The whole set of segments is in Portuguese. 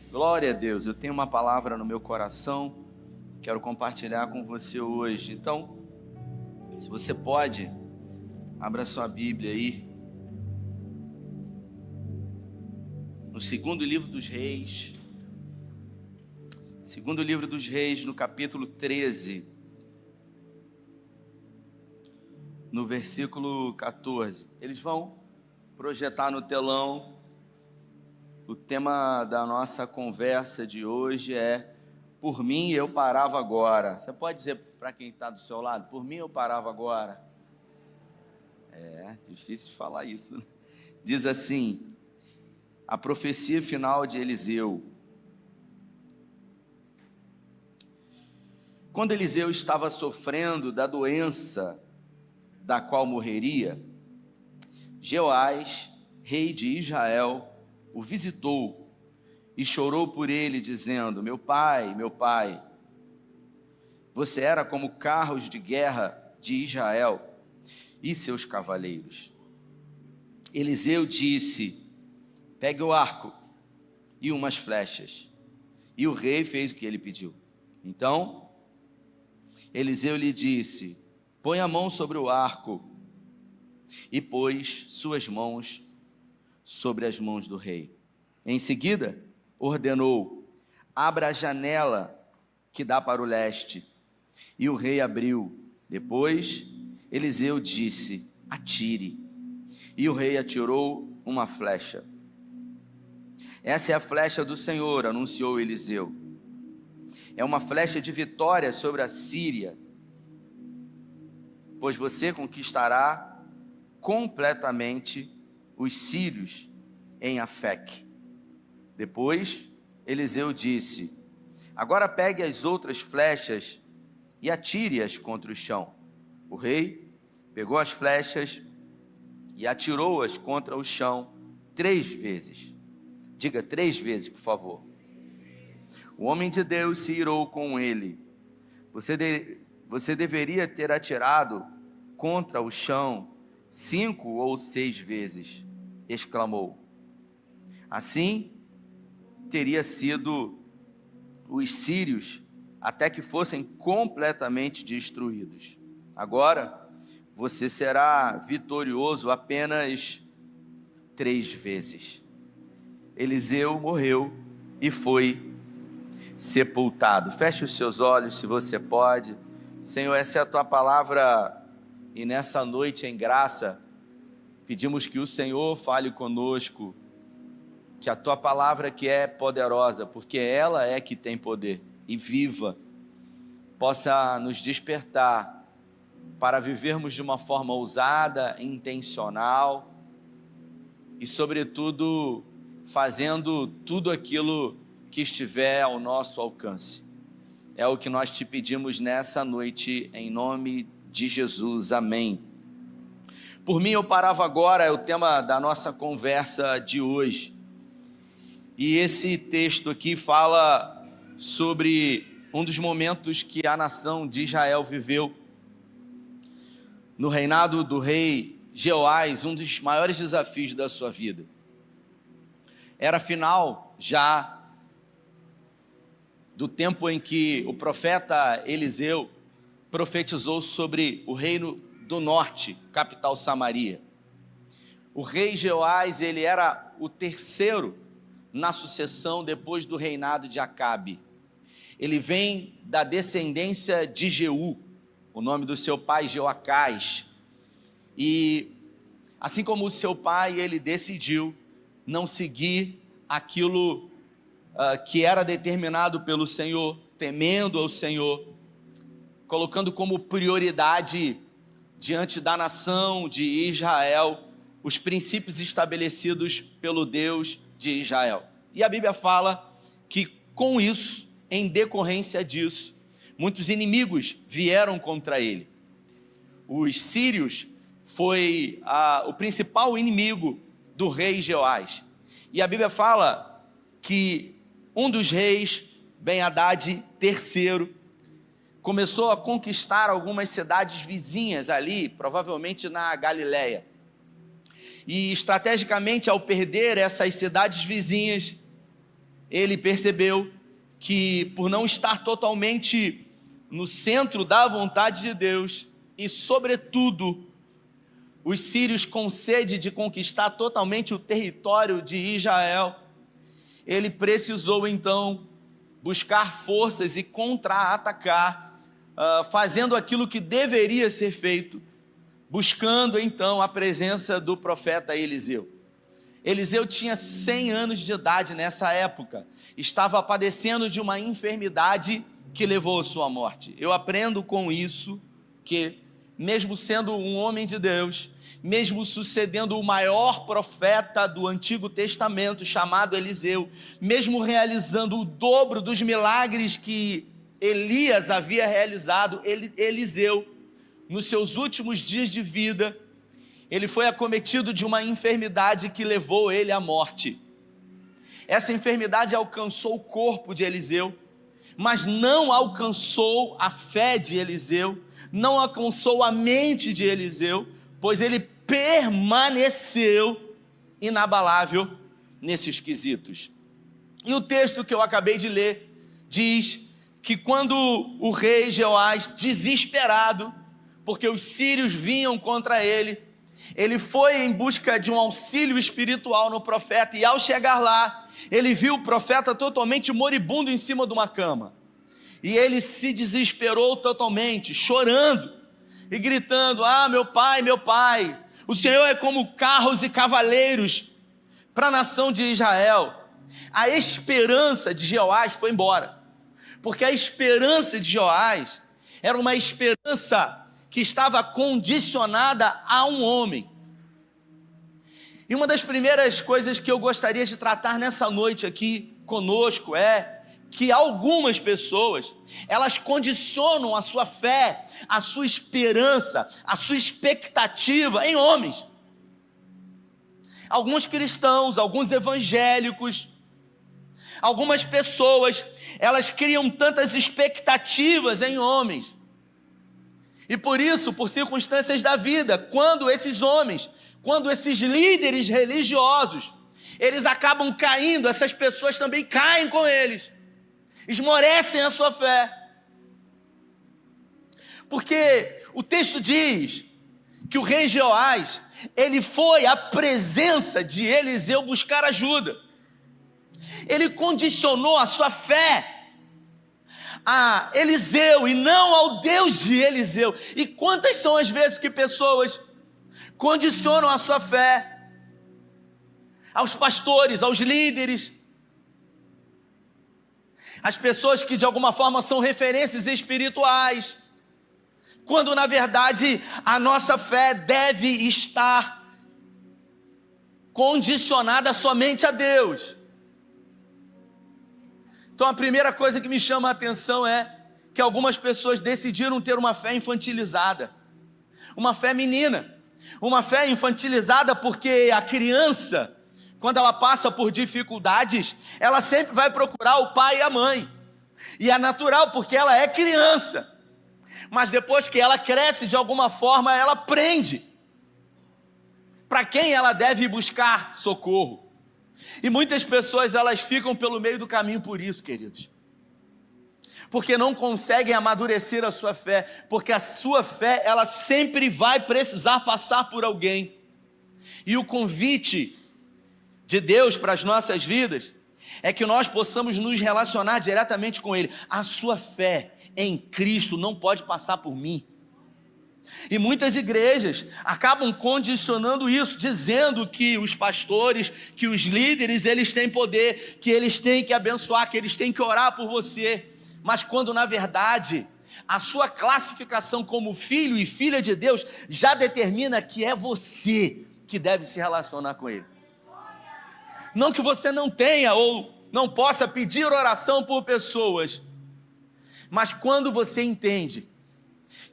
Glória a Deus, eu tenho uma palavra no meu coração, quero compartilhar com você hoje. Então, se você pode, abra sua Bíblia aí, no segundo livro dos Reis, no capítulo 13, no versículo 14. Eles vão projetar no telão. O tema da nossa conversa de hoje é: por mim eu parava agora. Você pode dizer para quem está do seu lado: por mim eu parava agora? É difícil de falar isso, né? Diz assim, a profecia final de Eliseu. Quando Eliseu estava sofrendo da doença da qual morreria, Jeoás, rei de Israel, o visitou e chorou por ele, dizendo: meu pai, você era como carros de guerra de Israel e seus cavaleiros. Eliseu disse: pegue o arco e umas flechas. E o rei fez o que ele pediu. Então, Eliseu lhe disse: põe a mão sobre o arco. E pôs suas mãos sobre as mãos do rei. Em seguida, ordenou: abra a janela que dá para o leste. E o rei abriu. Depois, Eliseu disse: atire. E o rei atirou uma flecha. Essa é a flecha do Senhor, anunciou Eliseu. É uma flecha de vitória sobre a Síria, pois você conquistará completamente os sírios em Afec. Depois, Eliseu disse: agora pegue as outras flechas e atire-as contra o chão. O rei pegou as flechas e atirou-as contra o chão 3 vezes. Diga 3 vezes, por favor. O homem de Deus se irou com ele. Você deveria ter atirado contra o chão 5 ou 6 vezes, exclamou. Assim, teria sido os sírios até que fossem completamente destruídos. Agora, você será vitorioso apenas 3 vezes. Eliseu morreu e foi sepultado. Feche os seus olhos, se você pode. Senhor, essa é a tua palavra, e nessa noite em graça, pedimos que o Senhor fale conosco, que a tua palavra, que é poderosa, porque ela é que tem poder e viva, possa nos despertar para vivermos de uma forma ousada, intencional e, sobretudo, fazendo tudo aquilo que estiver ao nosso alcance. É o que nós te pedimos nessa noite, em nome de Jesus, amém. Por mim eu parava agora, é o tema da nossa conversa de hoje. E esse texto aqui fala sobre um dos momentos que a nação de Israel viveu. No reinado do rei Jeoás, um dos maiores desafios da sua vida. Era final já do tempo em que o profeta Eliseu profetizou sobre o reino do norte, capital Samaria. O rei Jeoás, ele era o terceiro na sucessão depois do reinado de Acabe. Ele vem da descendência de Jeú, o nome do seu pai Jeoacás. E assim como o seu pai, ele decidiu não seguir aquilo que era determinado pelo Senhor, temendo ao Senhor, colocando como prioridade diante da nação de Israel os princípios estabelecidos pelo Deus de Israel. E a Bíblia fala que com isso, em decorrência disso, muitos inimigos vieram contra ele. Os sírios foi o principal inimigo do rei Jeoás. E a Bíblia fala que um dos reis, Ben-Hadad III, começou a conquistar algumas cidades vizinhas ali, provavelmente na Galileia. E estrategicamente, ao perder essas cidades vizinhas, ele percebeu que, por não estar totalmente no centro da vontade de Deus, e sobretudo, os sírios com sede de conquistar totalmente o território de Israel, ele precisou então buscar forças e contra-atacar, fazendo aquilo que deveria ser feito, buscando então a presença do profeta Eliseu. Eliseu tinha 100 anos de idade nessa época, estava padecendo de uma enfermidade que levou à sua morte. Eu aprendo com isso que, mesmo sendo um homem de Deus, mesmo sucedendo o maior profeta do Antigo Testamento, chamado Eliseu, mesmo realizando o dobro dos milagres que Elias havia realizado, Eliseu, nos seus últimos dias de vida, ele foi acometido de uma enfermidade que levou ele à morte. Essa enfermidade alcançou o corpo de Eliseu, mas não alcançou a fé de Eliseu, não alcançou a mente de Eliseu, pois ele permaneceu inabalável nesses quesitos. E o texto que eu acabei de ler diz que quando o rei Jeoás, desesperado, porque os sírios vinham contra ele, ele foi em busca de um auxílio espiritual no profeta, e ao chegar lá, ele viu o profeta totalmente moribundo em cima de uma cama. E ele se desesperou totalmente, chorando e gritando: ah, meu pai, o Senhor é como carros e cavaleiros para a nação de Israel. A esperança de Jeoás foi embora, porque a esperança de Jeoás era uma esperança que estava condicionada a um homem. E uma das primeiras coisas que eu gostaria de tratar nessa noite aqui conosco é que algumas pessoas, elas condicionam a sua fé, a sua esperança, a sua expectativa em homens. Alguns cristãos, alguns evangélicos, algumas pessoas, elas criam tantas expectativas em homens. E por isso, por circunstâncias da vida, quando esses homens, quando esses líderes religiosos, eles acabam caindo, essas pessoas também caem com eles, esmorecem a sua fé. Porque o texto diz que o rei Jeoás, ele foi à presença de Eliseu buscar ajuda. Ele condicionou a sua fé a Eliseu e não ao Deus de Eliseu. E quantas são as vezes que pessoas condicionam a sua fé aos pastores, aos líderes, as pessoas que de alguma forma são referências espirituais, quando na verdade a nossa fé deve estar condicionada somente a Deus. Então a primeira coisa que me chama a atenção é que algumas pessoas decidiram ter uma fé infantilizada, uma fé menina, uma fé infantilizada porque a criança, quando ela passa por dificuldades, ela sempre vai procurar o pai e a mãe, e é natural porque ela é criança, mas depois que ela cresce, de alguma forma ela aprende para quem ela deve buscar socorro. E muitas pessoas, elas ficam pelo meio do caminho por isso, queridos, porque não conseguem amadurecer a sua fé, porque a sua fé, ela sempre vai precisar passar por alguém. E o convite de Deus para as nossas vidas é que nós possamos nos relacionar diretamente com Ele. A sua fé em Cristo não pode passar por mim. E muitas igrejas acabam condicionando isso, dizendo que os pastores, que os líderes, eles têm poder, que eles têm que abençoar, que eles têm que orar por você. Mas quando na verdade a sua classificação como filho e filha de Deus já determina que é você que deve se relacionar com Ele. Não que você não tenha ou não possa pedir oração por pessoas, mas quando você entende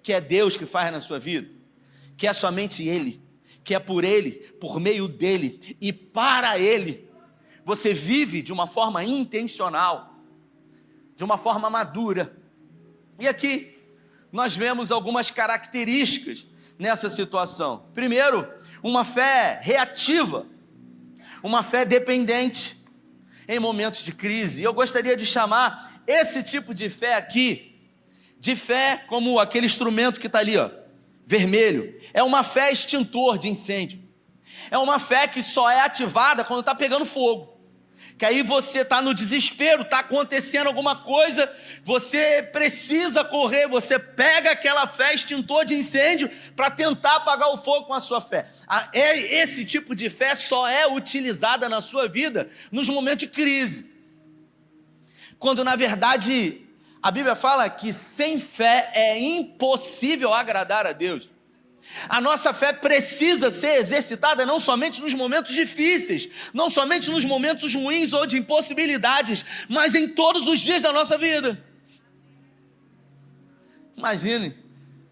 que é Deus que faz na sua vida, que é somente Ele, que é por Ele, por meio dEle e para Ele, você vive de uma forma intencional, de uma forma madura. E aqui nós vemos algumas características nessa situação. Primeiro, uma fé reativa, uma fé dependente. em momentos de crise. E eu gostaria de chamar esse tipo de fé aqui, de fé como aquele instrumento que está ali, ó, vermelho. É uma fé extintor de incêndio. É uma fé que só é ativada quando está pegando fogo. Que aí você está no desespero, está acontecendo alguma coisa, você precisa correr, você pega aquela fé extintor de incêndio para tentar apagar o fogo com a sua fé. Esse tipo de fé só é utilizada na sua vida nos momentos de crise. Quando na verdade a Bíblia fala que sem fé é impossível agradar a Deus. A nossa fé precisa ser exercitada não somente nos momentos difíceis, não somente nos momentos ruins ou de impossibilidades, mas em todos os dias da nossa vida. Imagine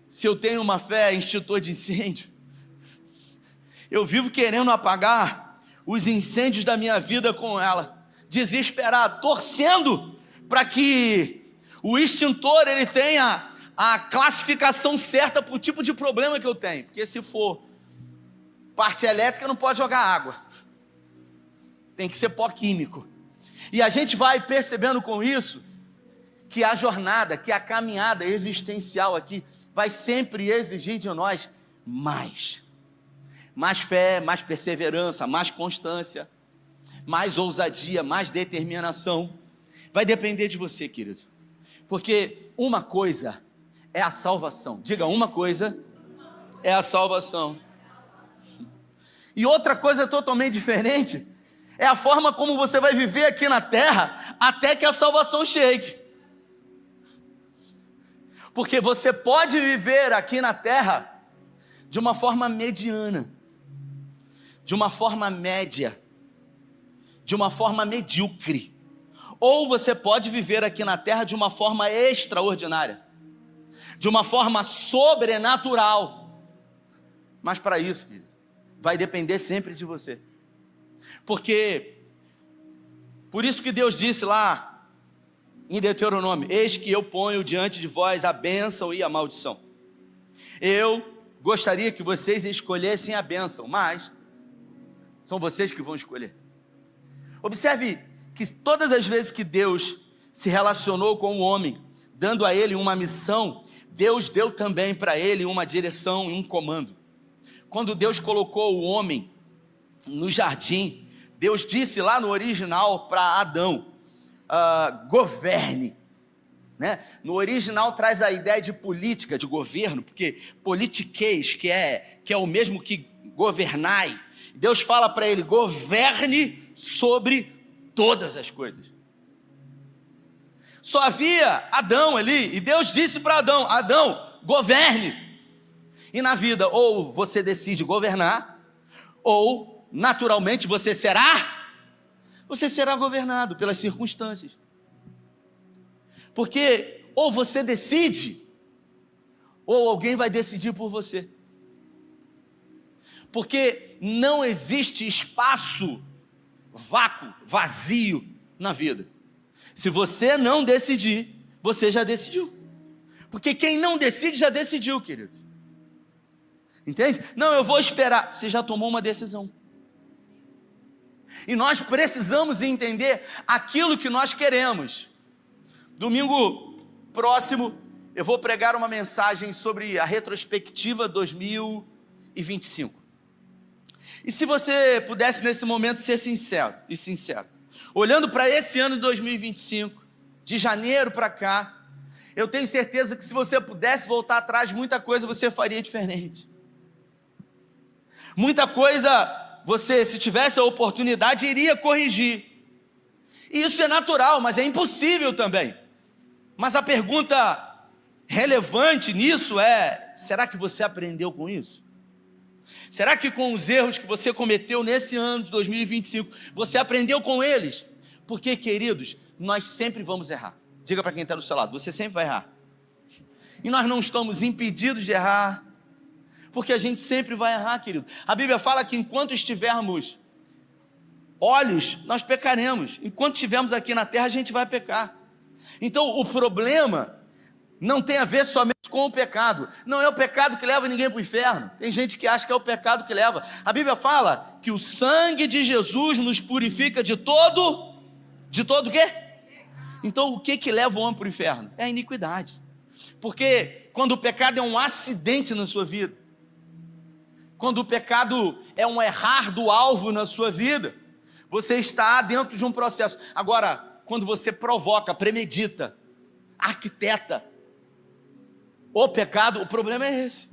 se eu tenho uma fé extintor de incêndio. Eu vivo querendo apagar os incêndios da minha vida com ela, desesperado, torcendo para que o extintor ele tenha a classificação certa para o tipo de problema que eu tenho, porque se for parte elétrica não pode jogar água, tem que ser pó químico. E a gente vai percebendo com isso que a jornada, que a caminhada existencial aqui vai sempre exigir de nós mais fé, mais perseverança, mais constância, mais ousadia, mais determinação. Vai depender de você, querido, porque uma coisa é a salvação. Diga, uma coisa é a salvação. E outra coisa totalmente diferente é a forma como você vai viver aqui na terra até que a salvação chegue. Porque você pode viver aqui na terra de uma forma mediana, de uma forma média, de uma forma medíocre. Ou você pode viver aqui na terra de uma forma extraordinária, de uma forma sobrenatural. Mas para isso, querido, vai depender sempre de você. Porque, por isso que Deus disse lá em Deuteronômio: eis que eu ponho diante de vós a bênção e a maldição. Eu gostaria que vocês escolhessem a bênção, mas são vocês que vão escolher. Observe que todas as vezes que Deus se relacionou com o homem, dando a ele uma missão, Deus deu também para ele uma direção e um comando. Quando Deus colocou o homem no jardim, Deus disse lá no original para Adão: governe, né? No original traz a ideia de política, de governo, porque politiqueis, que é o mesmo que governai. Deus fala para ele: governe sobre todas as coisas. Só havia Adão ali, e Deus disse para Adão: Adão, governe. E na vida, ou você decide governar, ou naturalmente você será governado pelas circunstâncias. Porque ou você decide, ou alguém vai decidir por você. Porque não existe espaço vácuo, vazio na vida. Se você não decidir, você já decidiu. Porque quem não decide já decidiu, querido. Entende? Não, eu vou esperar. Você já tomou uma decisão. E nós precisamos entender aquilo que nós queremos. Domingo próximo, eu vou pregar uma mensagem sobre a retrospectiva 2025. E se você pudesse nesse momento ser sincero, olhando para esse ano de 2025, de janeiro para cá, eu tenho certeza que se você pudesse voltar atrás, muita coisa você faria diferente. Muita coisa você, se tivesse a oportunidade, iria corrigir. E isso é natural, mas é impossível também. Mas a pergunta relevante nisso é: será que você aprendeu com isso? Será que com os erros que você cometeu nesse ano de 2025, você aprendeu com eles? Porque, queridos, nós sempre vamos errar. Diga para quem está do seu lado: você sempre vai errar. E nós não estamos impedidos de errar, porque a gente sempre vai errar, querido. A Bíblia fala que enquanto estivermos olhos, nós pecaremos. Enquanto estivermos aqui na terra, a gente vai pecar. Então, o problema não tem a ver somente com o pecado. Não é o pecado que leva ninguém para o inferno. Tem gente que acha que é o pecado que leva. A Bíblia fala que o sangue de Jesus nos purifica de todo De todo o quê? Então o que leva o homem para o inferno? É a iniquidade. Porque quando o pecado é um acidente na sua vida, quando o pecado é um errar do alvo na sua vida, você está dentro de um processo. Agora, quando você provoca, premedita, arquiteta o pecado, o problema é esse.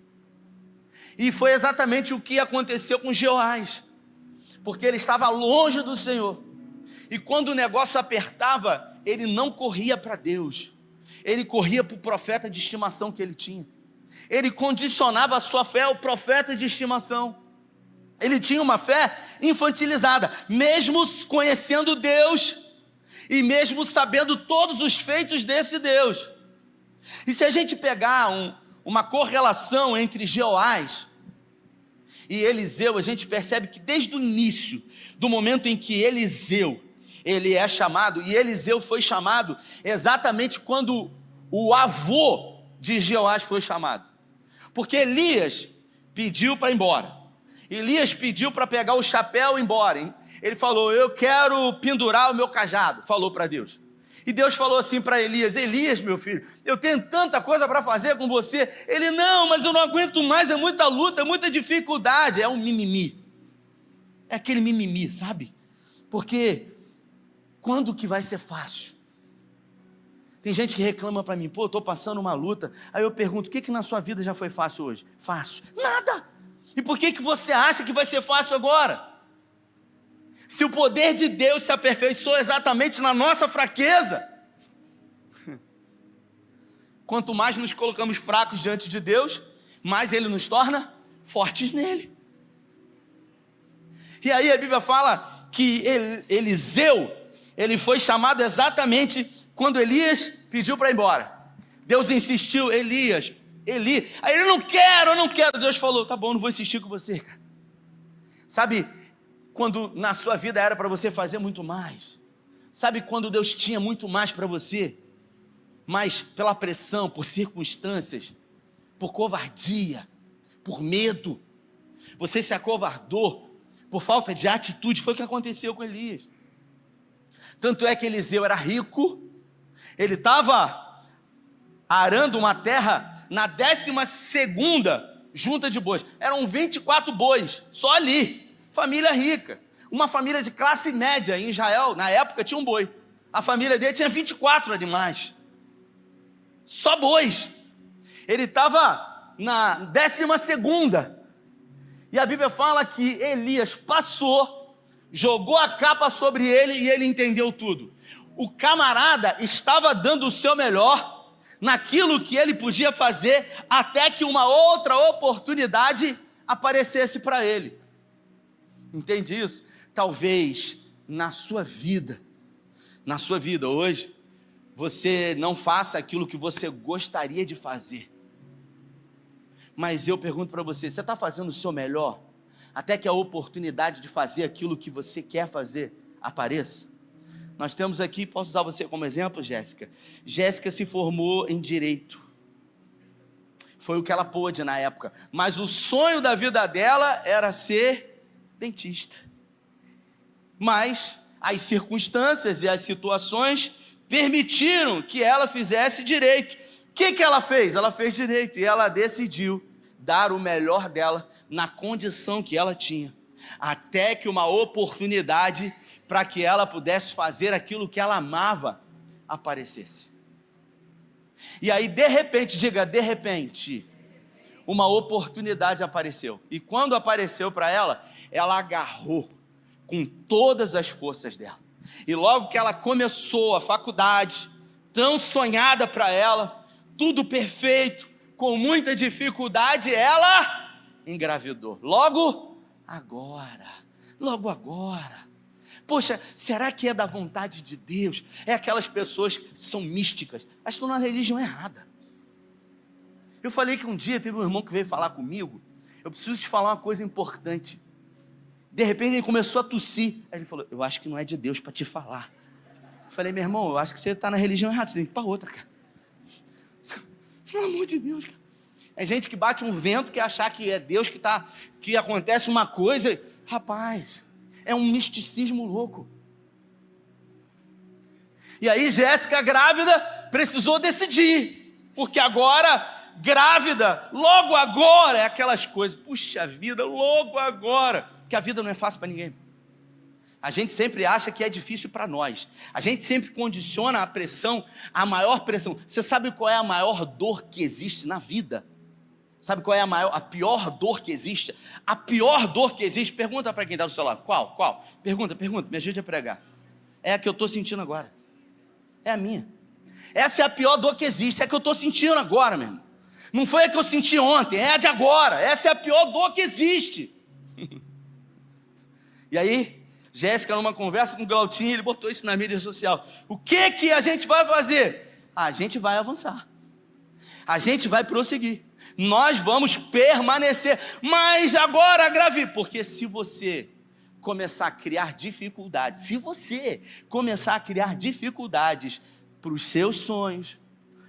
E foi exatamente o que aconteceu com Jeoás, porque ele estava longe do Senhor, e quando o negócio apertava, ele não corria para Deus, ele corria para o profeta de estimação que ele tinha. Ele condicionava a sua fé ao profeta de estimação. Ele tinha uma fé infantilizada, mesmo conhecendo Deus, e mesmo sabendo todos os feitos desse Deus. E se a gente pegar uma correlação entre Jeoás e Eliseu, a gente percebe que desde o início, do momento em que Eliseu, ele é chamado, e Eliseu foi chamado exatamente quando o avô de Jeoás foi chamado. Porque Elias pediu para ir embora. Elias pediu para pegar o chapéu e ir embora, hein? Ele falou, eu quero pendurar o meu cajado, falou para Deus. E Deus falou assim para Elias, Elias, meu filho, eu tenho tanta coisa para fazer com você. Ele, não, mas eu não aguento mais, é muita luta, é muita dificuldade. É um mimimi. É aquele mimimi, sabe? Porque quando que vai ser fácil? Tem gente que reclama para mim, pô, eu estou passando uma luta. Aí eu pergunto, o que na sua vida já foi fácil hoje? Fácil. Nada. E por que você acha que vai ser fácil agora? Se o poder de Deus se aperfeiçoou exatamente na nossa fraqueza, quanto mais nos colocamos fracos diante de Deus, mais Ele nos torna fortes nele. E aí a Bíblia fala que Eliseu, ele foi chamado exatamente quando Elias pediu para ir embora. Deus insistiu, Eli. Aí ele, eu não quero. Deus falou, tá bom, não vou insistir com você, cara. Sabe, quando na sua vida era para você fazer muito mais. Sabe quando Deus tinha muito mais para você, mas pela pressão, por circunstâncias, por covardia, por medo, você se acovardou, por falta de atitude. Foi o que aconteceu com Elias. Tanto é que Eliseu era rico, ele estava arando uma terra na 12ª junta de bois, eram 24 bois, só ali, família rica, uma família de classe média em Israel, na época tinha um boi, a família dele tinha 24 animais, só bois, ele estava na 12ª, e a Bíblia fala que Elias passou, jogou a capa sobre ele e ele entendeu tudo. O camarada estava dando o seu melhor naquilo que ele podia fazer até que uma outra oportunidade aparecesse para ele. Entende isso? Talvez na sua vida hoje, você não faça aquilo que você gostaria de fazer. Mas eu pergunto para você, você está fazendo o seu melhor até que a oportunidade de fazer aquilo que você quer fazer apareça? Nós temos aqui, posso usar você como exemplo, Jéssica? Jéssica se formou em Direito. Foi o que ela pôde na época. Mas o sonho da vida dela era ser dentista. Mas as circunstâncias e as situações permitiram que ela fizesse Direito. O que ela fez? Ela fez Direito e ela decidiu dar o melhor dela na condição que ela tinha. Até que uma oportunidade para que ela pudesse fazer aquilo que ela amava aparecesse. E aí, de repente, diga, de repente, uma oportunidade apareceu. E quando apareceu para ela, ela agarrou com todas as forças dela. E logo que ela começou a faculdade, tão sonhada para ela, tudo perfeito, com muita dificuldade, ela engravidou. Logo agora. Poxa, será que é da vontade de Deus? É aquelas pessoas que são místicas, elas estão na religião errada. Eu falei que um dia teve um irmão que veio falar comigo, eu preciso te falar uma coisa importante. De repente ele começou a tossir, aí ele falou, eu acho que não é de Deus para te falar. Eu falei, meu irmão, eu acho que você está na religião errada, você tem que ir para outra, cara. Pelo amor de Deus, cara. É gente que bate um vento, que achar que é Deus que acontece uma coisa, rapaz... É um misticismo louco. E aí Jéssica, grávida, precisou decidir, porque agora, grávida, logo agora, é aquelas coisas, puxa vida, logo agora, porque a vida não é fácil para ninguém. A gente sempre acha que é difícil para nós, a gente sempre condiciona a pressão, a maior pressão. Você sabe qual é a maior dor que existe na vida? Sabe qual é a pior dor que existe? A pior dor que existe, pergunta para quem está do seu lado, qual? Pergunta, me ajude a pregar. É a que eu estou sentindo agora, é a minha. Essa é a pior dor que existe, é a que eu estou sentindo agora, meu irmão. Não foi a que eu senti ontem, é a de agora. Essa é a pior dor que existe. E aí, Jéssica, numa conversa com o Glautinho, ele botou isso na mídia social. O que a gente vai fazer? A gente vai avançar. A gente vai prosseguir. Nós vamos permanecer. Mas agora, Gravi, porque se você começar a criar dificuldades, para os seus sonhos,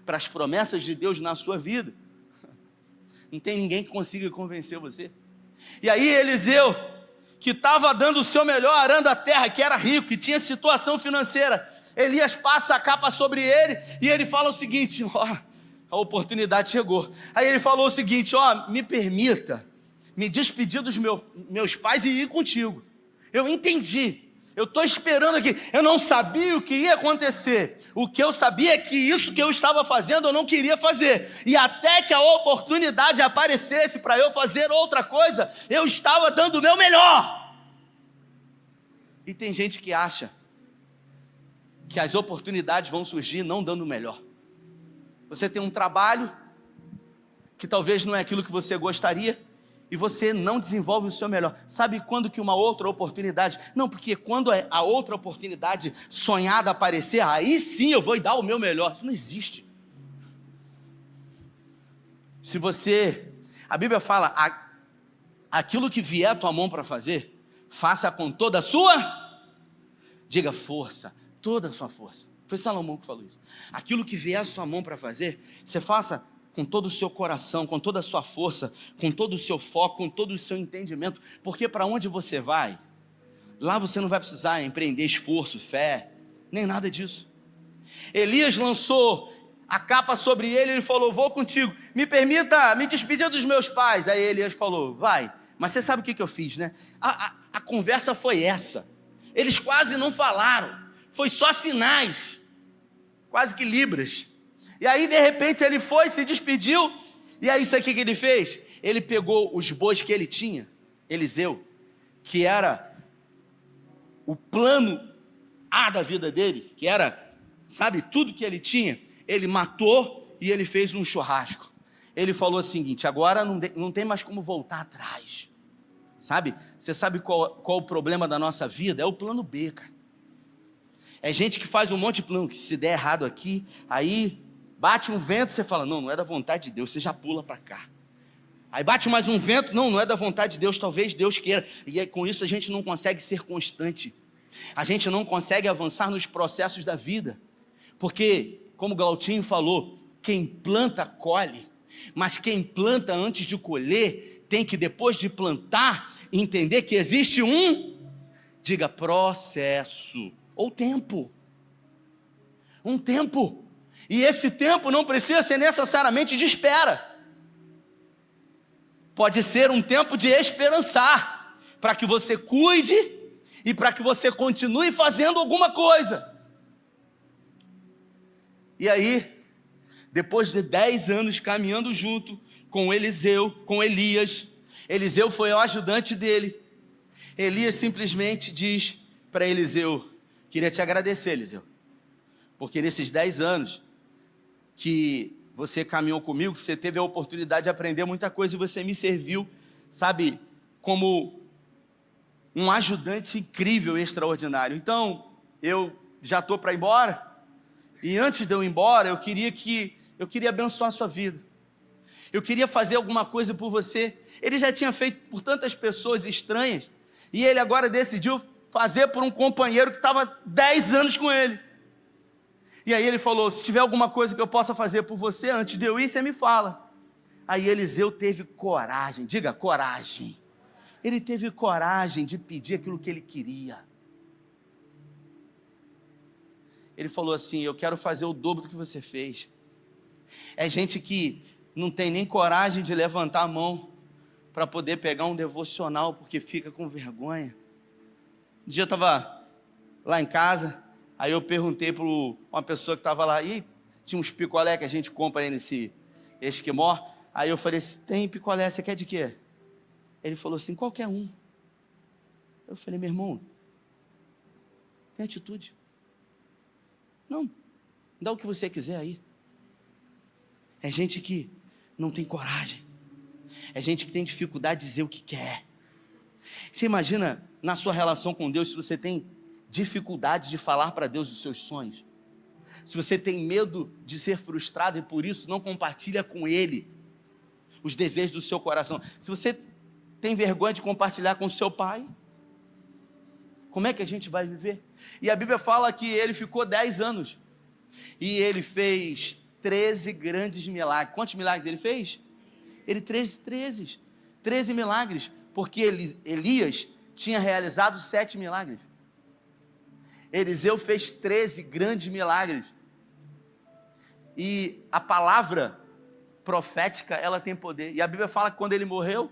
para as promessas de Deus na sua vida, não tem ninguém que consiga convencer você. E aí Eliseu, que estava dando o seu melhor, arando a terra, que era rico, que tinha situação financeira, Elias passa a capa sobre ele, e ele fala o seguinte, a oportunidade chegou. Aí ele falou o seguinte, me permita, me despedir dos meus pais e ir contigo. Eu entendi. Eu estou esperando aqui, eu não sabia o que ia acontecer, o que eu sabia é que isso que eu estava fazendo eu não queria fazer, e até que a oportunidade aparecesse para eu fazer outra coisa, eu estava dando o meu melhor. E tem gente que acha que as oportunidades vão surgir não dando o melhor. Você tem um trabalho que talvez não é aquilo que você gostaria, e você não desenvolve o seu melhor. Sabe quando que uma outra oportunidade... Não, porque quando a outra oportunidade sonhada aparecer, aí sim eu vou dar o meu melhor. Isso não existe. Se você... A Bíblia fala, aquilo que vier a tua mão para fazer, faça com toda a sua... Diga força, toda a sua força. Foi Salomão que falou isso. Aquilo que vier a sua mão para fazer, você faça com todo o seu coração, com toda a sua força, com todo o seu foco, com todo o seu entendimento, porque para onde você vai, lá você não vai precisar empreender esforço, fé, nem nada disso. Elias lançou a capa sobre ele falou, vou contigo, me permita me despedir dos meus pais. Aí Elias falou, vai, mas você sabe o que eu fiz, né? A conversa foi essa, eles quase não falaram, foi só sinais, quase que libras. E aí, de repente, ele foi, se despediu, e aí, sabe o que ele fez? Ele pegou os bois que ele tinha, Eliseu, que era o plano A da vida dele, que era, sabe, tudo que ele tinha, ele matou e ele fez um churrasco. Ele falou o seguinte, agora não tem mais como voltar atrás, sabe? Você sabe qual o problema da nossa vida? É o plano B, cara. É gente que faz um monte de plano, que se der errado aqui, aí... Bate um vento, você fala, não é da vontade de Deus, você já pula para cá. Aí bate mais um vento, não é da vontade de Deus, talvez Deus queira. E aí, com isso a gente não consegue ser constante. A gente não consegue avançar nos processos da vida. Porque, como Glautinho falou, quem planta, colhe. Mas quem planta antes de colher, tem que depois de plantar, entender que existe diga processo, ou tempo. Um tempo. E esse tempo não precisa ser necessariamente de espera. Pode ser um tempo de esperançar, para que você cuide e para que você continue fazendo alguma coisa. E aí, depois de 10 anos caminhando junto com Eliseu, com Elias, Eliseu foi o ajudante dele. Elias simplesmente diz para Eliseu, queria te agradecer, Eliseu, porque nesses 10 anos que você caminhou comigo, você teve a oportunidade de aprender muita coisa e você me serviu, sabe, como um ajudante incrível, extraordinário. Então, eu já estou para ir embora, e antes de eu ir embora, eu queria abençoar a sua vida. Eu queria fazer alguma coisa por você. Ele já tinha feito por tantas pessoas estranhas, e ele agora decidiu fazer por um companheiro que estava 10 anos com ele. E aí ele falou, se tiver alguma coisa que eu possa fazer por você, antes de eu ir, você me fala. Aí Eliseu teve coragem, diga coragem. Ele teve coragem de pedir aquilo que ele queria. ele falou assim: eu quero fazer o dobro do que você fez. É gente que não tem nem coragem de levantar a mão para poder pegar um devocional, porque fica com vergonha. Um dia eu estava lá em casa, aí eu perguntei para uma pessoa que estava lá, e tinha uns picolé que a gente compra aí nesse Esquimó. Aí eu falei assim: tem picolé, você quer de quê? Ele falou assim: qualquer um. Eu falei: meu irmão, tem atitude. Não, dá o que você quiser aí. É gente que não tem coragem. É gente que tem dificuldade de dizer o que quer. Você imagina na sua relação com Deus, se você tem dificuldade de falar para Deus os seus sonhos, se você tem medo de ser frustrado e por isso não compartilha com Ele os desejos do seu coração, se você tem vergonha de compartilhar com o seu pai, como é que a gente vai viver? E a Bíblia fala que ele ficou 10 anos e ele fez 13 grandes milagres. Quantos milagres ele fez? Ele 13 milagres, porque Elias tinha realizado 7 milagres. Eliseu fez 13 grandes milagres. E a palavra profética, ela tem poder. E a Bíblia fala que quando ele morreu,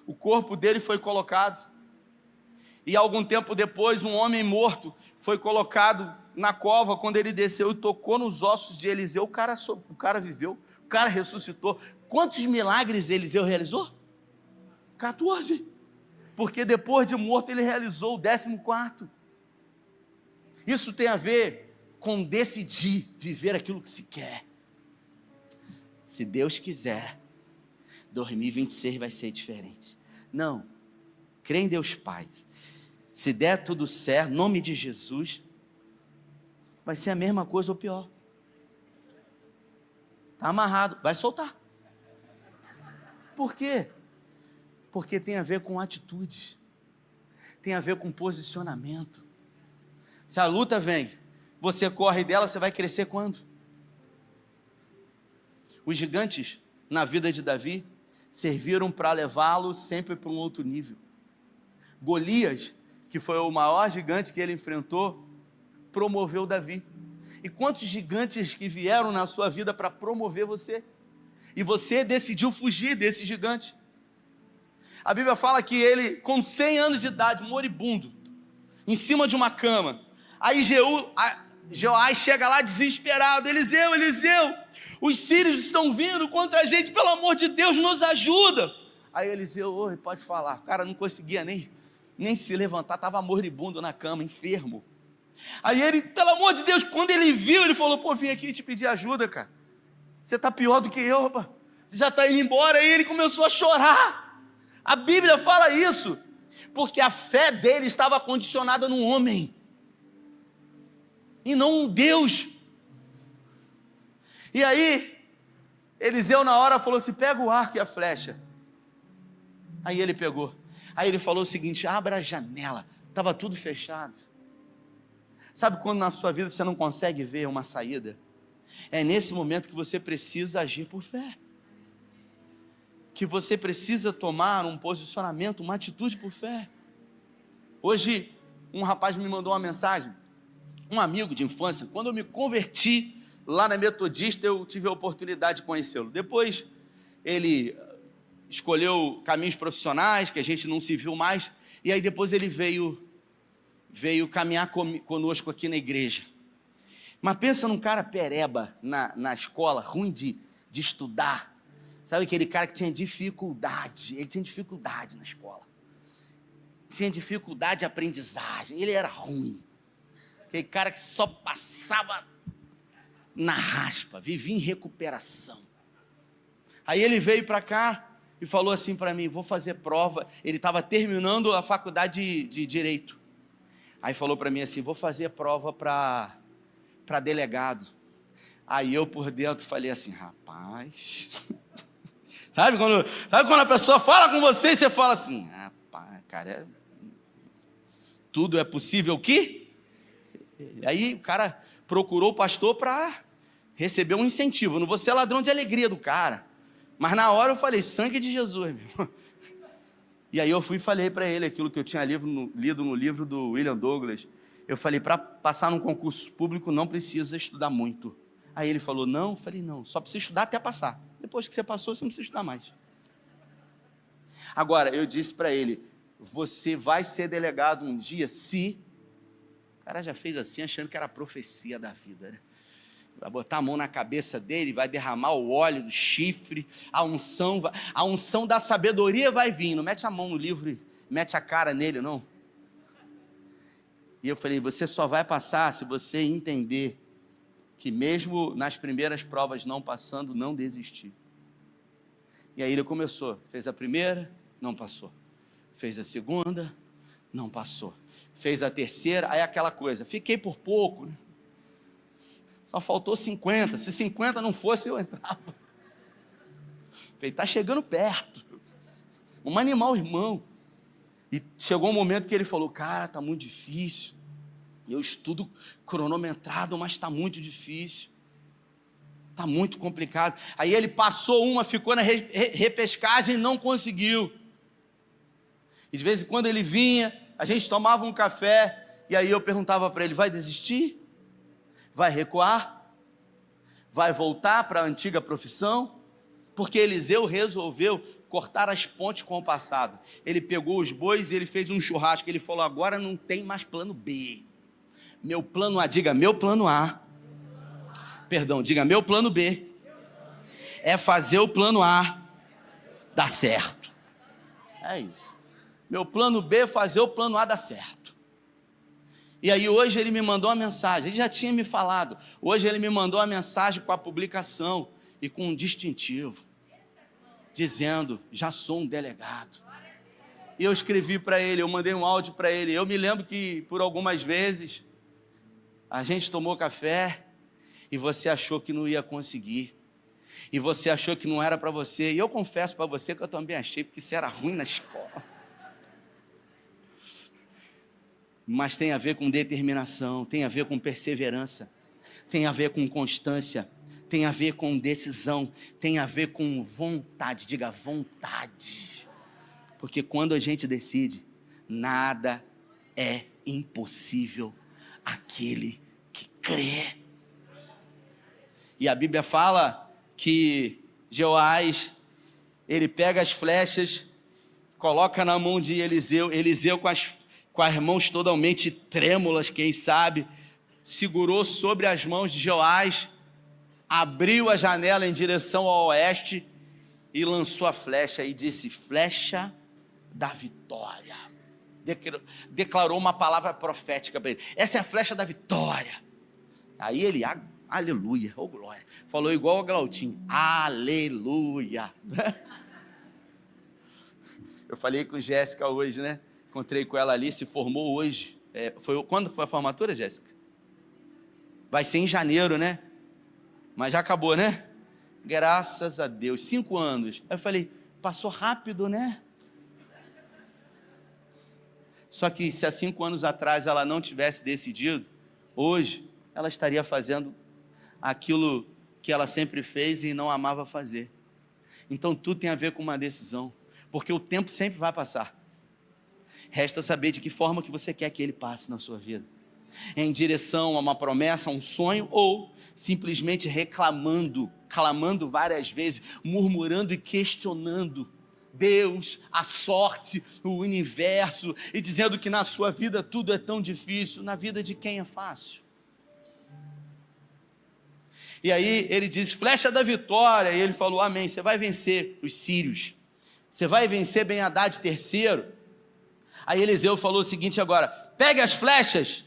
o corpo dele foi colocado. E algum tempo depois, um homem morto foi colocado na cova. Quando ele desceu e tocou nos ossos de Eliseu, o cara viveu, o cara ressuscitou. Quantos milagres Eliseu realizou? 14. Porque depois de morto ele realizou o 14º. Isso tem a ver com decidir viver aquilo que se quer. Se Deus quiser, 2026 vai ser diferente. Não, crê em Deus Pai. Se der tudo certo, em nome de Jesus, vai ser a mesma coisa ou pior. Está amarrado, vai soltar. Por quê? Porque tem a ver com atitudes, tem a ver com posicionamento. Se a luta vem, você corre dela, você vai crescer quando? Os gigantes na vida de Davi serviram para levá-lo sempre para um outro nível. Golias, que foi o maior gigante que ele enfrentou, promoveu Davi. E quantos gigantes que vieram na sua vida para promover você? E você decidiu fugir desse gigante. A Bíblia fala que ele, com 100 anos de idade, moribundo, em cima de uma cama, aí Joás chega lá desesperado: Eliseu, os sírios estão vindo contra a gente, pelo amor de Deus, nos ajuda. Aí Eliseu: oi, pode falar. O cara não conseguia nem se levantar, estava moribundo na cama, enfermo. Aí ele, pelo amor de Deus, quando ele viu, ele falou: pô, vim aqui te pedir ajuda, cara. Você está pior do que eu, rapaz. Você já está indo embora. Aí ele começou a chorar. A Bíblia fala isso, porque a fé dele estava condicionada num homem, e não um Deus. E aí, Eliseu na hora falou assim: pega o arco e a flecha. Aí ele pegou. Aí ele falou o seguinte: abra a janela. Estava tudo fechado. Sabe quando na sua vida você não consegue ver uma saída? É nesse momento que você precisa agir por fé, que você precisa tomar um posicionamento, uma atitude por fé. Hoje, um rapaz me mandou uma mensagem, um amigo de infância. Quando eu me converti lá na Metodista, eu tive a oportunidade de conhecê-lo. Depois, ele escolheu caminhos profissionais, que a gente não se viu mais, e aí depois ele veio caminhar conosco aqui na igreja. Mas pensa num cara pereba na escola, ruim de estudar. Sabe aquele cara que tinha dificuldade? Ele tinha dificuldade na escola. Tinha dificuldade de aprendizagem. Ele era ruim. Aquele cara que só passava na raspa, vivia em recuperação. Aí ele veio para cá e falou assim para mim: vou fazer prova. Ele estava terminando a faculdade de Direito. Aí falou para mim assim: vou fazer prova para delegado. Aí eu por dentro falei assim: rapaz... Sabe quando a pessoa fala com você e você fala assim: rapaz, cara, tudo é possível o quê? Aí o cara procurou o pastor para receber um incentivo. Não vou ser ladrão de alegria do cara, mas na hora eu falei: sangue de Jesus, meu irmão. E aí eu fui e falei para ele aquilo que eu tinha lido no livro do William Douglas. Eu falei, para passar num concurso público não precisa estudar muito. Aí ele falou, não. Eu falei, não, só precisa estudar até passar. Depois que você passou, você não precisa estudar mais. Agora, eu disse para ele, você vai ser delegado um dia se... O cara já fez assim, achando que era a profecia da vida, né? Vai botar a mão na cabeça dele, vai derramar o óleo do chifre, a unção da sabedoria vai vir. Não mete a mão no livro e mete a cara nele, não. E eu falei, você só vai passar se você entender que mesmo nas primeiras provas não passando, não desistir. E aí ele começou, fez a primeira, não passou. Fez a segunda, não passou. Fez a terceira, aí aquela coisa, fiquei por pouco, né? Só faltou 50, se 50 não fosse eu entrava. Falei, está chegando perto, vamos animar o irmão. E chegou um momento que ele falou, cara, está muito difícil, eu estudo cronometrado, mas está muito difícil, está muito complicado. Aí ele passou uma, ficou na repescagem e não conseguiu. E de vez em quando ele vinha, a gente tomava um café, e aí eu perguntava para ele, vai desistir? Vai recuar? Vai voltar para a antiga profissão? Porque Eliseu resolveu cortar as pontes com o passado. Ele pegou os bois e ele fez um churrasco. Ele falou, agora não tem mais plano B. Meu plano A, diga meu plano A. Perdão, diga meu plano B. É fazer o plano A dar certo. É isso. Meu plano B é fazer o plano A dar certo. E aí hoje ele me mandou uma mensagem, ele já tinha me falado, hoje ele me mandou uma mensagem com a publicação e com um distintivo, dizendo, já sou um delegado. E eu escrevi para ele, eu mandei um áudio para ele, eu me lembro que por algumas vezes, a gente tomou café, e você achou que não ia conseguir, e você achou que não era para você, e eu confesso para você que eu também achei, porque você era ruim na escola. Mas tem a ver com determinação, tem a ver com perseverança, tem a ver com constância, tem a ver com decisão, tem a ver com vontade, diga vontade. Porque quando a gente decide, nada é impossível àquele que crê. E a Bíblia fala que Jeoás, ele pega as flechas, coloca na mão de Eliseu, Eliseu com as mãos totalmente trêmulas, quem sabe, segurou sobre as mãos de Jeoás, abriu a janela em direção ao oeste e lançou a flecha e disse, flecha da vitória. Declarou uma palavra profética para ele, essa é a flecha da vitória. Aí ele, aleluia, oh glória, falou igual o Glautinho, aleluia. Eu falei com Jéssica hoje, né? Encontrei com ela ali, se formou hoje. Quando foi a formatura, Jéssica? Vai ser em janeiro, né? Mas já acabou, né? Graças a Deus, 5 anos. Aí eu falei, passou rápido, né? Só que se há 5 anos atrás ela não tivesse decidido, hoje ela estaria fazendo aquilo que ela sempre fez e não amava fazer. Então tudo tem a ver com uma decisão, porque o tempo sempre vai passar. Resta saber de que forma que você quer que ele passe na sua vida. Em direção a uma promessa, a um sonho, ou simplesmente reclamando, clamando várias vezes, murmurando e questionando Deus, a sorte, o universo, e dizendo que na sua vida tudo é tão difícil, na vida de quem é fácil. E aí ele diz, flecha da vitória, e ele falou, amém, você vai vencer os sírios, você vai vencer Ben-Hadad III. Aí Eliseu falou o seguinte agora, pegue as flechas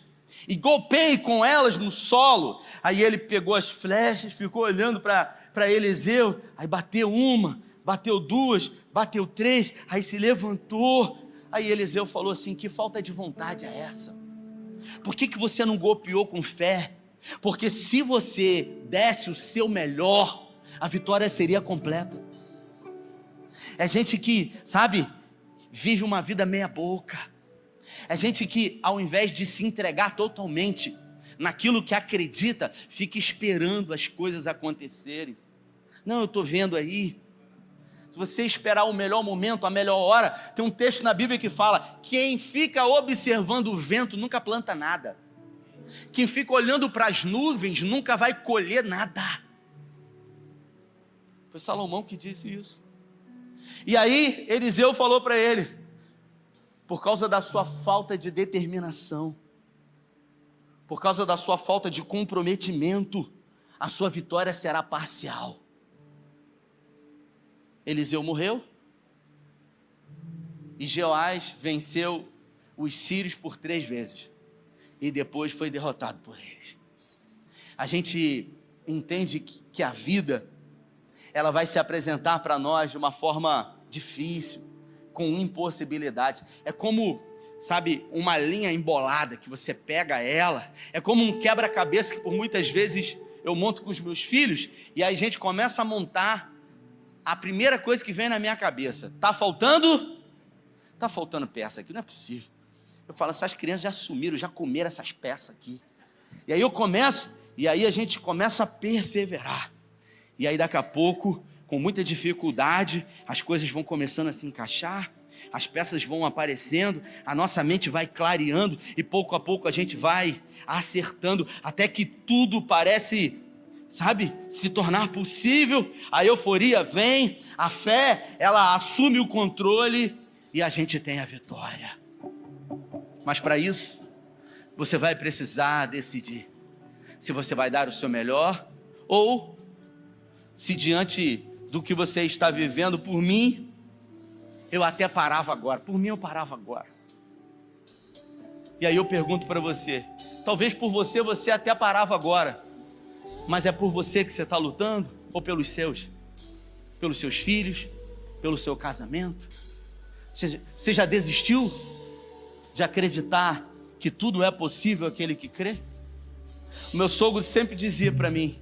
e golpeie com elas no solo. Aí ele pegou as flechas, ficou olhando para Eliseu, aí bateu uma, bateu duas, bateu 3, aí se levantou. Aí Eliseu falou assim, que falta de vontade é essa? Por que você não golpeou com fé? Porque se você desse o seu melhor, a vitória seria completa. É gente que, sabe, vive uma vida meia boca. É gente que, ao invés de se entregar totalmente naquilo que acredita, fica esperando as coisas acontecerem. Não, eu estou vendo aí. Se você esperar o melhor momento, a melhor hora, tem um texto na Bíblia que fala, quem fica observando o vento nunca planta nada. Quem fica olhando para as nuvens nunca vai colher nada. Foi Salomão que disse isso. E aí Eliseu falou para ele: por causa da sua falta de determinação, por causa da sua falta de comprometimento, a sua vitória será parcial. Eliseu morreu, e Jeoás venceu os sírios por 3 vezes, e depois foi derrotado por eles. A gente entende que a vida, ela vai se apresentar para nós de uma forma difícil, com impossibilidades. É como, sabe, uma linha embolada que você pega ela, é como um quebra-cabeça que por muitas vezes eu monto com os meus filhos, e aí a gente começa a montar, a primeira coisa que vem na minha cabeça: tá faltando peça aqui, não é possível. Eu falo, essas crianças já sumiram, já comeram essas peças aqui. E aí eu começo, e aí a gente começa a perseverar. E aí daqui a pouco, com muita dificuldade, as coisas vão começando a se encaixar, as peças vão aparecendo, a nossa mente vai clareando, e pouco a pouco a gente vai acertando, até que tudo parece, sabe, se tornar possível. A euforia vem, a fé, ela assume o controle, e a gente tem a vitória. Mas para isso, você vai precisar decidir se você vai dar o seu melhor, ou se diante do que você está vivendo, por mim, eu até parava agora. Por mim eu parava agora. E aí eu pergunto para você, talvez por você até parava agora, mas é por você que você está lutando? Ou pelos seus filhos, pelo seu casamento? Você já desistiu de acreditar que tudo é possível aquele que crê? O meu sogro sempre dizia para mim: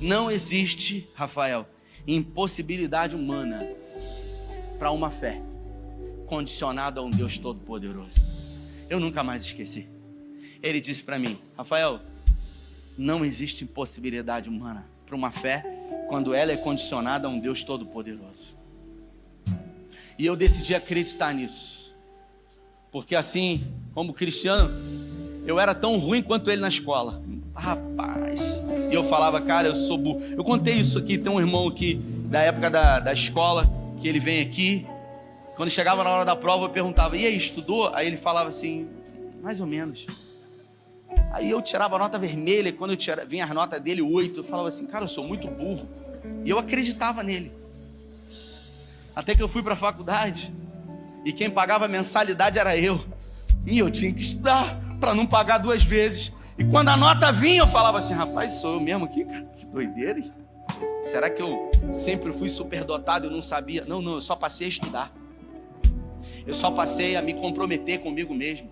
não existe, Rafael, impossibilidade humana para uma fé condicionada a um Deus Todo-Poderoso. Eu nunca mais esqueci. Ele disse para mim: Rafael, não existe impossibilidade humana para uma fé quando ela é condicionada a um Deus Todo-Poderoso. E eu decidi acreditar nisso, porque assim, como cristiano, eu era tão ruim quanto ele na escola, rapaz. E eu falava, cara, eu sou burro. Eu contei isso aqui, tem um irmão aqui da época da escola, que ele vem aqui, quando chegava na hora da prova eu perguntava: e aí, estudou? Aí ele falava assim, mais ou menos. Aí eu tirava a nota vermelha, e quando vinha as notas dele 8, eu falava assim, cara, eu sou muito burro. E eu acreditava nele. Até que eu fui para a faculdade, e quem pagava a mensalidade era eu. E eu tinha que estudar para não pagar 2 vezes. E quando a nota vinha, eu falava assim, rapaz, sou eu mesmo aqui, cara? Que doideira, hein? Será que eu sempre fui superdotado e eu não sabia? Não, eu só passei a estudar. Eu só passei a me comprometer comigo mesmo.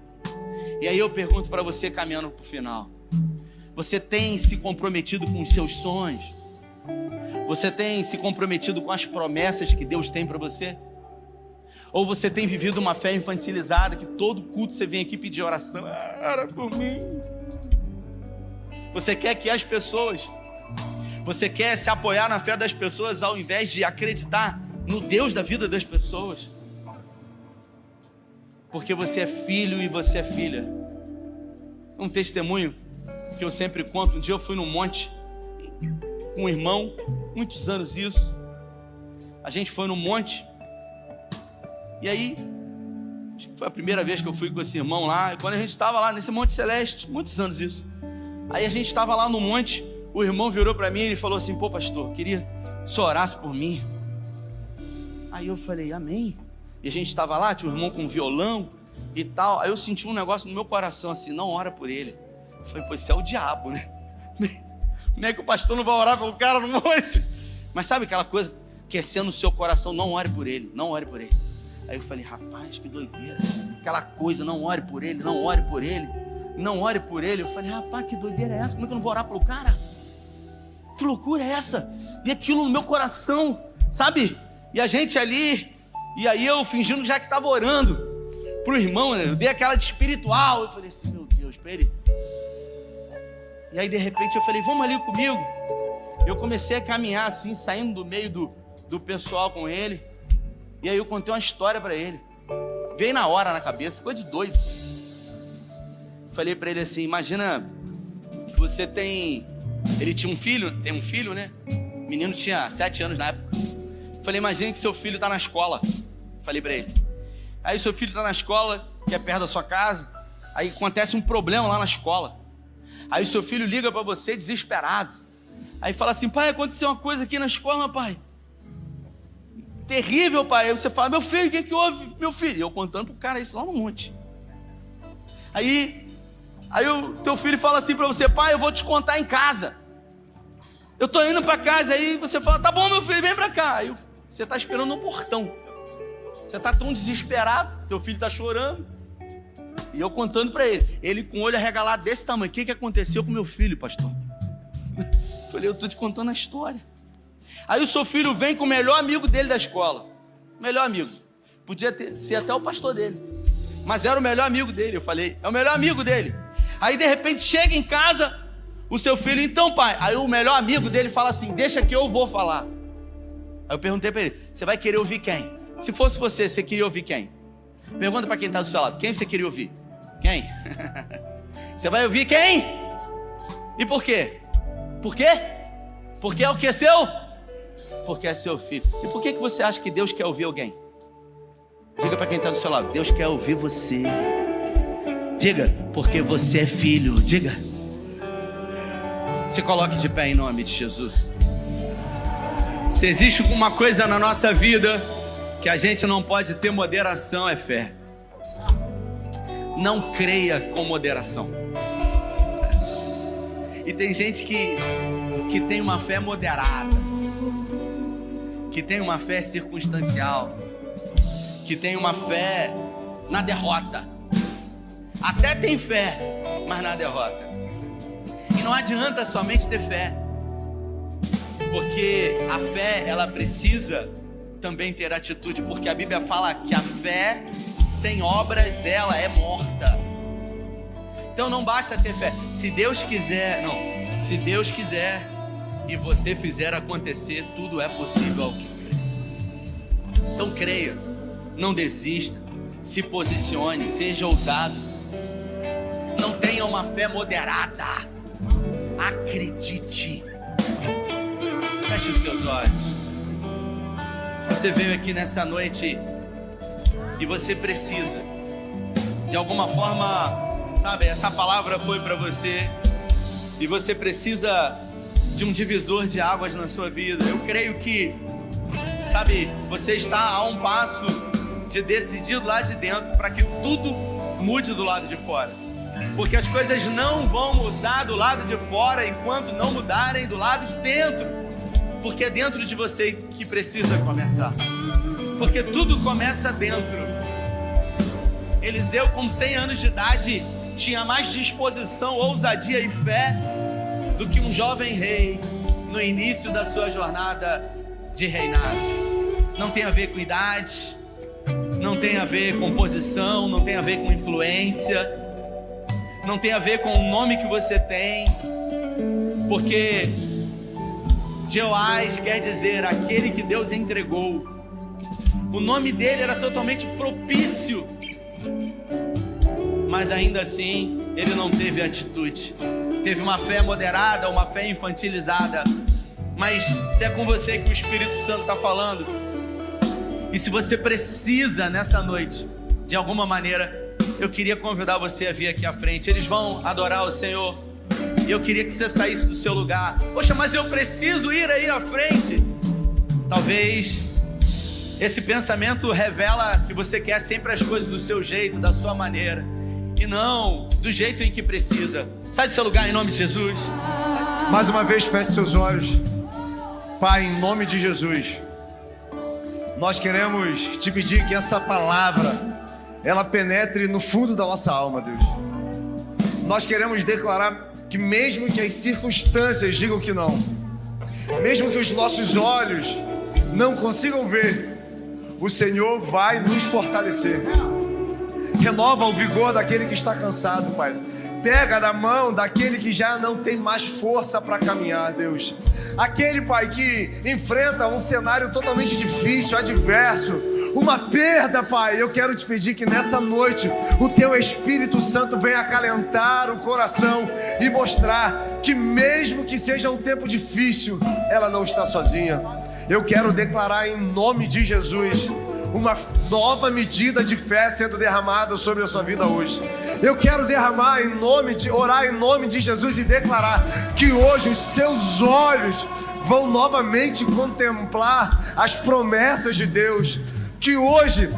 E aí eu pergunto para você, caminhando para o final: você tem se comprometido com os seus sonhos? Você tem se comprometido com as promessas que Deus tem para você? Ou você tem vivido uma fé infantilizada, que todo culto você vem aqui pedir oração? Ora por mim. Você quer que as pessoas, você quer se apoiar na fé das pessoas ao invés de acreditar no Deus da vida das pessoas? Porque você é filho e você é filha. Um testemunho que eu sempre conto: um dia eu fui num monte com um irmão, muitos anos isso. A gente foi num monte, e aí foi a primeira vez que eu fui com esse irmão lá. E quando a gente estava lá nesse Monte Celeste, muitos anos isso, aí a gente estava lá no monte, o irmão virou para mim e falou assim: pô, pastor, queria que o senhor orasse por mim. Aí eu falei, amém. E a gente estava lá, tinha um irmão com violão e tal. Aí eu senti um negócio no meu coração assim: não ora por ele. Eu falei, pô, isso é o diabo, né? Como é que o pastor não vai orar pelo cara no monte? Mas sabe aquela coisa que é sendo no seu coração: não ore por ele, não ore por ele. Aí eu falei, rapaz, que doideira. Aquela coisa, não ore por ele, não ore por ele, não ore por ele. Eu falei, rapaz, que doideira é essa? Como é que eu não vou orar pelo cara? Que loucura é essa? E aquilo no meu coração, sabe? E a gente ali, e aí eu fingindo já que estava orando pro irmão, né? Eu dei aquela de espiritual. Eu falei assim, meu Deus, pra ele. E aí de repente eu falei, vamos ali comigo. Eu comecei a caminhar assim, saindo do meio do pessoal com ele. E aí eu contei uma história para ele. Veio na hora na cabeça, coisa de doido. Falei para ele assim, imagina que você tem... Ele tinha um filho, tem um filho, né? O menino tinha 7 anos na época. Falei, imagina que seu filho está na escola. Falei para ele. Aí o seu filho está na escola, que é perto da sua casa. Aí acontece um problema lá na escola. Aí o seu filho liga para você desesperado. Aí fala assim, pai, aconteceu uma coisa aqui na escola, pai. Terrível, pai. Aí você fala, meu filho, o que houve, meu filho? E eu contando pro cara isso lá no monte. Aí o teu filho fala assim para você, pai, eu vou te contar em casa. Eu tô indo para casa. Aí você fala, tá bom, meu filho, vem para cá. Aí você tá esperando no portão. Você tá tão desesperado, teu filho tá chorando. E eu contando para ele com o olho arregalado desse tamanho. O que aconteceu com meu filho, pastor? Falei, eu tô te contando a história. Aí o seu filho vem com o melhor amigo dele da escola. Melhor amigo. Podia ser até o pastor dele. Mas era o melhor amigo dele. Eu falei, é o melhor amigo dele. Aí de repente chega em casa o seu filho, então pai. Aí o melhor amigo dele fala assim, deixa que eu vou falar. Aí eu perguntei para ele, você vai querer ouvir quem? Se fosse você, você queria ouvir quem? Pergunta para quem está do seu lado, quem você queria ouvir? Quem? Você vai ouvir quem? E por quê? Por quê? Porque é o que é seu? Porque é seu filho. E por que você acha que Deus quer ouvir alguém? Diga para quem está do seu lado, Deus quer ouvir você. Diga, porque você é filho. Diga. Se coloque de pé em nome de Jesus. Se existe alguma coisa na nossa vida que a gente não pode ter moderação, é fé. Não creia com moderação. E tem gente que tem uma fé moderada, que tem uma fé circunstancial, que tem uma fé na derrota. Até tem fé, mas na derrota. E não adianta somente ter fé, porque a fé, ela precisa também ter atitude, porque a Bíblia fala que a fé sem obras, ela é morta. Então não basta ter fé. Se Deus quiser e você fizer acontecer, tudo é possível ao que crê. Então creia, não desista, se posicione, seja ousado. Não tenha uma fé moderada. Acredite. Feche os seus olhos. Se você veio aqui nessa noite e você precisa, de alguma forma, sabe, essa palavra foi para você e você precisa de um divisor de águas na sua vida. Eu creio que, sabe, você está a um passo de decidir do lado de dentro para que tudo mude do lado de fora. Porque as coisas não vão mudar do lado de fora enquanto não mudarem do lado de dentro. Porque é dentro de você que precisa começar. Porque tudo começa dentro. Eliseu, com 100 anos de idade, tinha mais disposição, ousadia e fé do que um jovem rei no início da sua jornada de reinado. Não tem a ver com idade, não tem a ver com posição, não tem a ver com influência, não tem a ver com o nome que você tem, porque Jeoás quer dizer aquele que Deus entregou. O nome dele era totalmente propício, mas ainda assim ele não teve atitude. Teve uma fé moderada, uma fé infantilizada. Mas se é com você que o Espírito Santo está falando, e se você precisa nessa noite, de alguma maneira, eu queria convidar você a vir aqui à frente. Eles vão adorar o Senhor, e eu queria que você saísse do seu lugar. Poxa, mas eu preciso ir aí à frente. Talvez esse pensamento revela que você quer sempre as coisas do seu jeito, da sua maneira, e não do jeito em que precisa. Sai do seu lugar em nome de Jesus. Mais uma vez, feche seus olhos. Pai, em nome de Jesus, nós queremos te pedir que essa palavra, ela penetre no fundo da nossa alma, Deus. Nós queremos declarar que mesmo que as circunstâncias digam que não, mesmo que os nossos olhos não consigam ver, o Senhor vai nos fortalecer. Renova o vigor daquele que está cansado, Pai. Pega na mão daquele que já não tem mais força para caminhar, Deus. Aquele, Pai, que enfrenta um cenário totalmente difícil, adverso, uma perda, Pai. Eu quero te pedir que nessa noite o teu Espírito Santo venha acalentar o coração e mostrar que mesmo que seja um tempo difícil, ela não está sozinha. Eu quero declarar em nome de Jesus uma nova medida de fé sendo derramada sobre a sua vida hoje. Eu quero orar em nome de Jesus e declarar que hoje os seus olhos vão novamente contemplar as promessas de Deus. Que hoje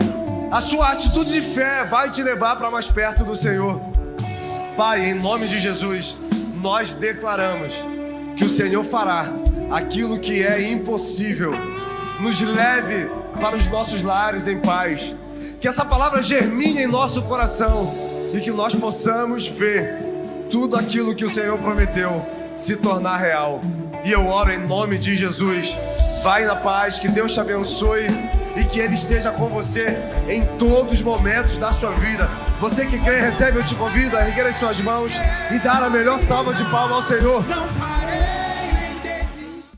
a sua atitude de fé vai te levar para mais perto do Senhor. Pai, em nome de Jesus, nós declaramos que o Senhor fará aquilo que é impossível. Nos leve para os nossos lares em paz. Que essa palavra germine em nosso coração e que nós possamos ver tudo aquilo que o Senhor prometeu se tornar real. E eu oro em nome de Jesus. Vai na paz, que Deus te abençoe e que Ele esteja com você em todos os momentos da sua vida. Você que crê, recebe, eu te convido a erguer as suas mãos e dar a melhor salva de palmas ao Senhor.